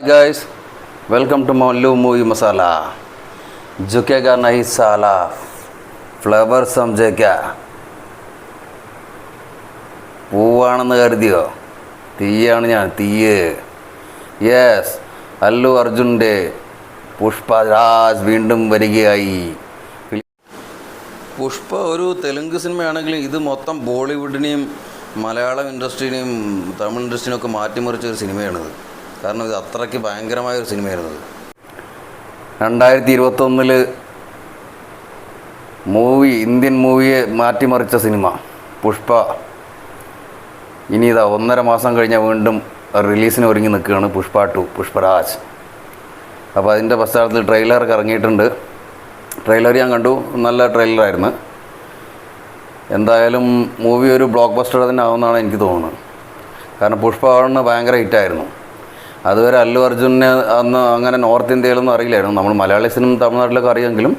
Hi guys, welcome to Mallu Movie Masala. झुकेगा नहीं साला, ഫ്ലവർ സംജയ്ക്ക പൂവാണെന്ന് കരുതിയോ? തീയാണ് ഞാൻ, തീയ്. യെസ്, അല്ലു അർജുൻ്റെ പുഷ്പരാജ് വീണ്ടും വരികയായി. പുഷ്പ ഒരു തെലുങ്ക് സിനിമയാണെങ്കിലും ഇത് മൊത്തം ബോളിവുഡിനെയും മലയാളം ഇൻഡസ്ട്രീനെയും തമിഴ് ഇൻഡസ്ട്രീനെയും ഒക്കെ മാറ്റിമറിച്ച ഒരു സിനിമയാണിത്. കാരണം ഇത് അത്രയ്ക്ക് ഭയങ്കരമായൊരു സിനിമയായിരുന്നത്. 2021 ഇന്ത്യൻ മൂവിയെ മാറ്റിമറിച്ച സിനിമ പുഷ്പ. ഇനി ഇതാ 1.5 മാസം കഴിഞ്ഞാൽ വീണ്ടും റിലീസിന് ഒരുങ്ങി നിൽക്കുകയാണ് പുഷ്പ 2 പുഷ്പരാജ്. അപ്പോൾ അതിൻ്റെ പശ്ചാത്തലത്തിൽ ട്രെയിലറൊക്കെ ഇറങ്ങിയിട്ടുണ്ട്. ട്രെയിലർ ഞാൻ കണ്ടു, നല്ല ട്രെയിലറായിരുന്നു. എന്തായാലും മൂവി ഒരു ബ്ലോക്ക് ബസ്റ്റർ തന്നെ ആവുമെന്നാണ് എനിക്ക് തോന്നുന്നത്. കാരണം പുഷ്പ ഭയങ്കര ഹിറ്റായിരുന്നു. അതുവരെ അല്ലു അർജുനെ അന്ന് അങ്ങനെ നോർത്ത് ഇന്ത്യയിലൊന്നും അറിയില്ലായിരുന്നു. നമ്മൾ മലയാളീസിനും തമിഴ്നാട്ടിലൊക്കെ അറിയാമെങ്കിലും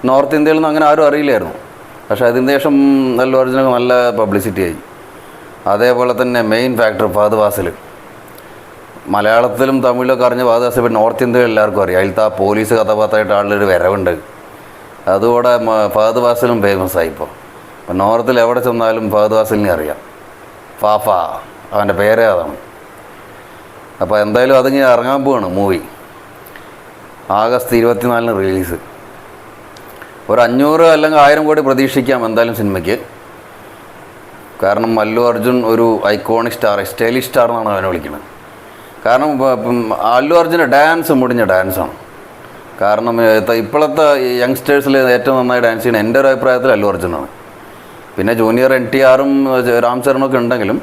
നോർത്ത് ഇന്ത്യയിലൊന്നും അങ്ങനെ ആരും അറിയില്ലായിരുന്നു. പക്ഷേ അതിന് ശേഷം അല്ലു അർജുനൊക്കെ നല്ല പബ്ലിസിറ്റി ആയി. അതേപോലെ തന്നെ മെയിൻ ഫാക്ടർ ഫഹദ് ഫാസിൽ. മലയാളത്തിലും തമിഴിലൊക്കെ അറിഞ്ഞ ഫഹദ് ഫാസിൽ ഇപ്പോൾ നോർത്ത് ഇന്ത്യയിൽ എല്ലാവർക്കും അറിയാം. അതിലത്തെ ആ പോലീസ് കഥാപാത്രമായിട്ട് ആളുടെ വരവുണ്ട്. അതുകൂടെ ഫഹദ് ഫാസിലും ഫേമസ് ആയി. ഇപ്പോൾ നോർത്തിൽ എവിടെ ചെന്നാലും ഫഹദ് ഫാസിലിനെ അറിയാം. ഫാഫ അവൻ്റെ പേരേ അതാണ്. അപ്പോൾ എന്തായാലും അതിങ്ങനെ ഇറങ്ങാൻ പോവാണ് മൂവി. August 24 release. ഒരു 500 അല്ലെങ്കിൽ 1000 കോടി പ്രതീക്ഷിക്കാം എന്തായാലും സിനിമയ്ക്ക്. കാരണം അല്ലു അർജുൻ ഒരു ഐക്കോണിക് സ്റ്റാർ, സ്റ്റൈലിഷ് സ്റ്റാർ എന്നാണ് അവനെ വിളിക്കുന്നത്. കാരണം അല്ലു അർജുൻ്റെ ഡാൻസ് മുടിഞ്ഞ ഡാൻസാണ്. കാരണം ഇപ്പോഴത്തെ യങ്സ്റ്റേഴ്സിൽ ഏറ്റവും നന്നായി ഡാൻസ് ചെയ്യുന്ന എൻ്റെ ഒരു അഭിപ്രായത്തിൽ അല്ലു അർജുനാണ്. പിന്നെ ജൂനിയർ NTRും രാം ചരണൊക്കെ ഉണ്ടെങ്കിലും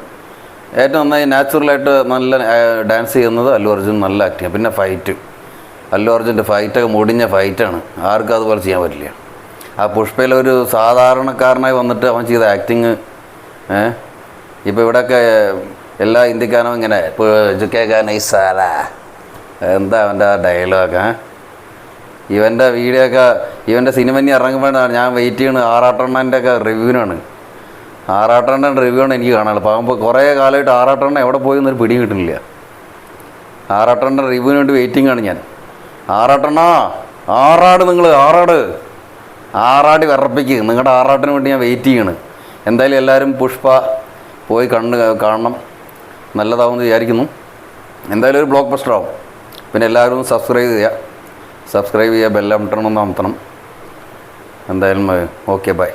ഏറ്റവും നന്നായി നാച്ചുറലായിട്ട് നല്ല ഡാൻസ് ചെയ്യുന്നത് അല്ലു അർജുൻ, നല്ല ആക്ട് ചെയ്യും. പിന്നെ ഫൈറ്റ്, അല്ലു അർജുൻ്റെ ഫൈറ്റൊക്കെ മുടിഞ്ഞ ഫൈറ്റാണ്. ആർക്കും അതുപോലെ ചെയ്യാൻ പറ്റില്ല. ആ പുഷ്പയിലൊരു സാധാരണക്കാരനായി വന്നിട്ട് അവൻ ചെയ്ത ആക്ടിങ് ഇപ്പോൾ ഇവിടെയൊക്കെ എല്ലാ ഇന്ത്യക്കാരും ഇങ്ങനെ ജുക്കേഗാ നൈസാല എന്താ അവൻ്റെ ആ ഡയലോഗ്. ഇവൻ്റെ വീഡിയോ ഒക്കെ ഇവൻ്റെ സിനിമ ഇനി ഇറങ്ങുമ്പോഴാണ് ഞാൻ വെയിറ്റ് ചെയ്യുന്നത്. ആറാട്ടെണ്ണൻ്റെ ഒക്കെ റിവ്യൂവിനാണ്. ആറാട്ടെണ്ണൻ്റെ റിവ്യൂ ആണ് എനിക്ക് കാണാനുള്ളത്. പാകുമ്പോൾ കുറേ കാലമായിട്ട് ആറാട്ടെണ്ണ എവിടെ പോയി എന്നൊരു പിടി കിട്ടുന്നില്ല. ആറാട്ടെണ്ണ റിവ്യൂവിന് വേണ്ടി വെയിറ്റിംഗ് ആണ് ഞാൻ. ആറാട്ടെണ്ണ ആറാട്, നിങ്ങൾ ആറാടി വിറപ്പിക്കുക. നിങ്ങളുടെ ആറാട്ടിന് വേണ്ടി ഞാൻ വെയിറ്റ് ചെയ്യണം. എന്തായാലും എല്ലാവരും പുഷ്പ പോയി കാണണം. നല്ലതാവുമെന്ന് വിചാരിക്കുന്നു. എന്തായാലും ഒരു ബ്ലോക്ക് ബസ്റ്റർ ആവും. പിന്നെ എല്ലാവരും സബ്സ്ക്രൈബ് ചെയ്യുക, ബെല്ലമട്ടണം അമർത്തണം. എന്തായാലും ഓക്കെ, ബൈ.